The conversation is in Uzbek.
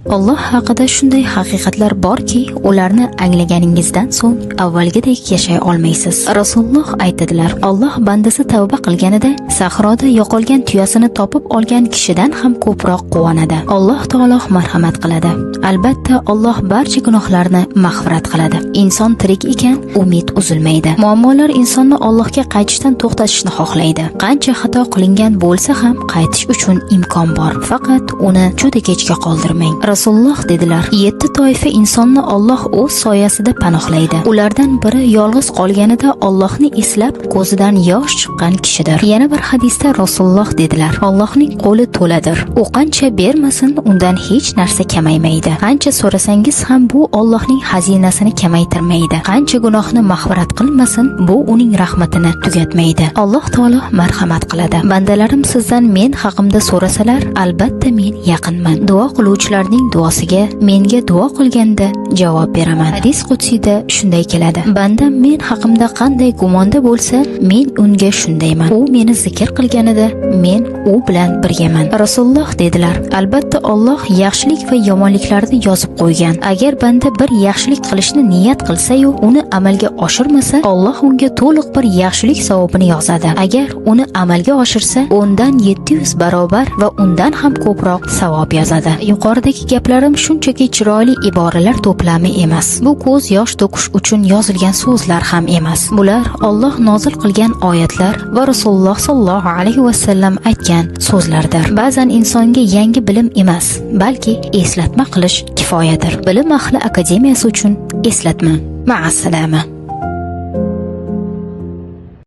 Alloh haqida shunday haqiqatlar borki, ularni anglaganingizdan so'ng avvalgidek yashay olmaysiz. Rasululloh aytadilar: Alloh bandasi tavba qilganida sahroda yo'qolgan tuyasini topib olgan kishidan ham ko'proq quvonadi. Alloh taolo marhamat qiladi. Albatta, Alloh barcha gunohlarni mag'firat qiladi. Inson tirik ekan, umid uzilmaydi. Muammolar insonni Allohga qaytishdan to'xtatishni xohlaydi. Qancha xato qilingan bo'lsa ham qaytish uchun imkon bor. Faqat uni juda kechga qoldirmang. Rasululloh dedilar: 7 toifa insonni Alloh o'z soyasida panohlaydi. Ulardan biri yolg'iz qolganida Allohni eslab ko'zidan yosh chiqqan kishidir. Yana bir hadisda Rasululloh dedilar: Allohning qo'li to'ladir. U qancha bermasin, undan hech narsa kamaymaydi. Qancha so'rasangiz ham bu Allohning xazinasini kamaytirmaydi. Qancha gunohni mag'firat qilmasin, bu uning rahmatini tugatmaydi. Alloh taolo marhamat qiladi. Bandalarim sizdan men haqimda so'rasalar, albatta men yaqinman. Duo qiluvchilarning duosiga menga duo qilganda javob beraman. Hadis qudsiyda shunday keladi: bandam men haqimda qanday gumonda bo'lsa, men unga shundayman. U meni zikr qilganida men u bilan birgaman. Rasululloh dedilar: albatta Alloh yaxshilik va yomonliklarni yozib qo'ygan. Agar banda bir yaxshilik qilishni niyat qilsa-yu, uni amalga oshirmasa, Alloh unga to'liq bir yaxshilik savobini yozadi. Agar uni amalga oshirsa, undan 700 barobar va undan ham ko'proq savob yozadi. Yuqoridagi gaplarim shunchaki chiroyli iboralar to'plami emas. Bu ko'z yosh to'kish uchun yozilgan so'zlar ham emas. Bular Alloh nozil qilgan oyatlar va Rasululloh sollallohu alayhi va sallam aytgan so'zlardir. Ba'zan insonga yangi bilim emas, balki eslatma qilish kifoyadir. Bilim ahli akademiyasi uchun eslatma. Ma'assalama.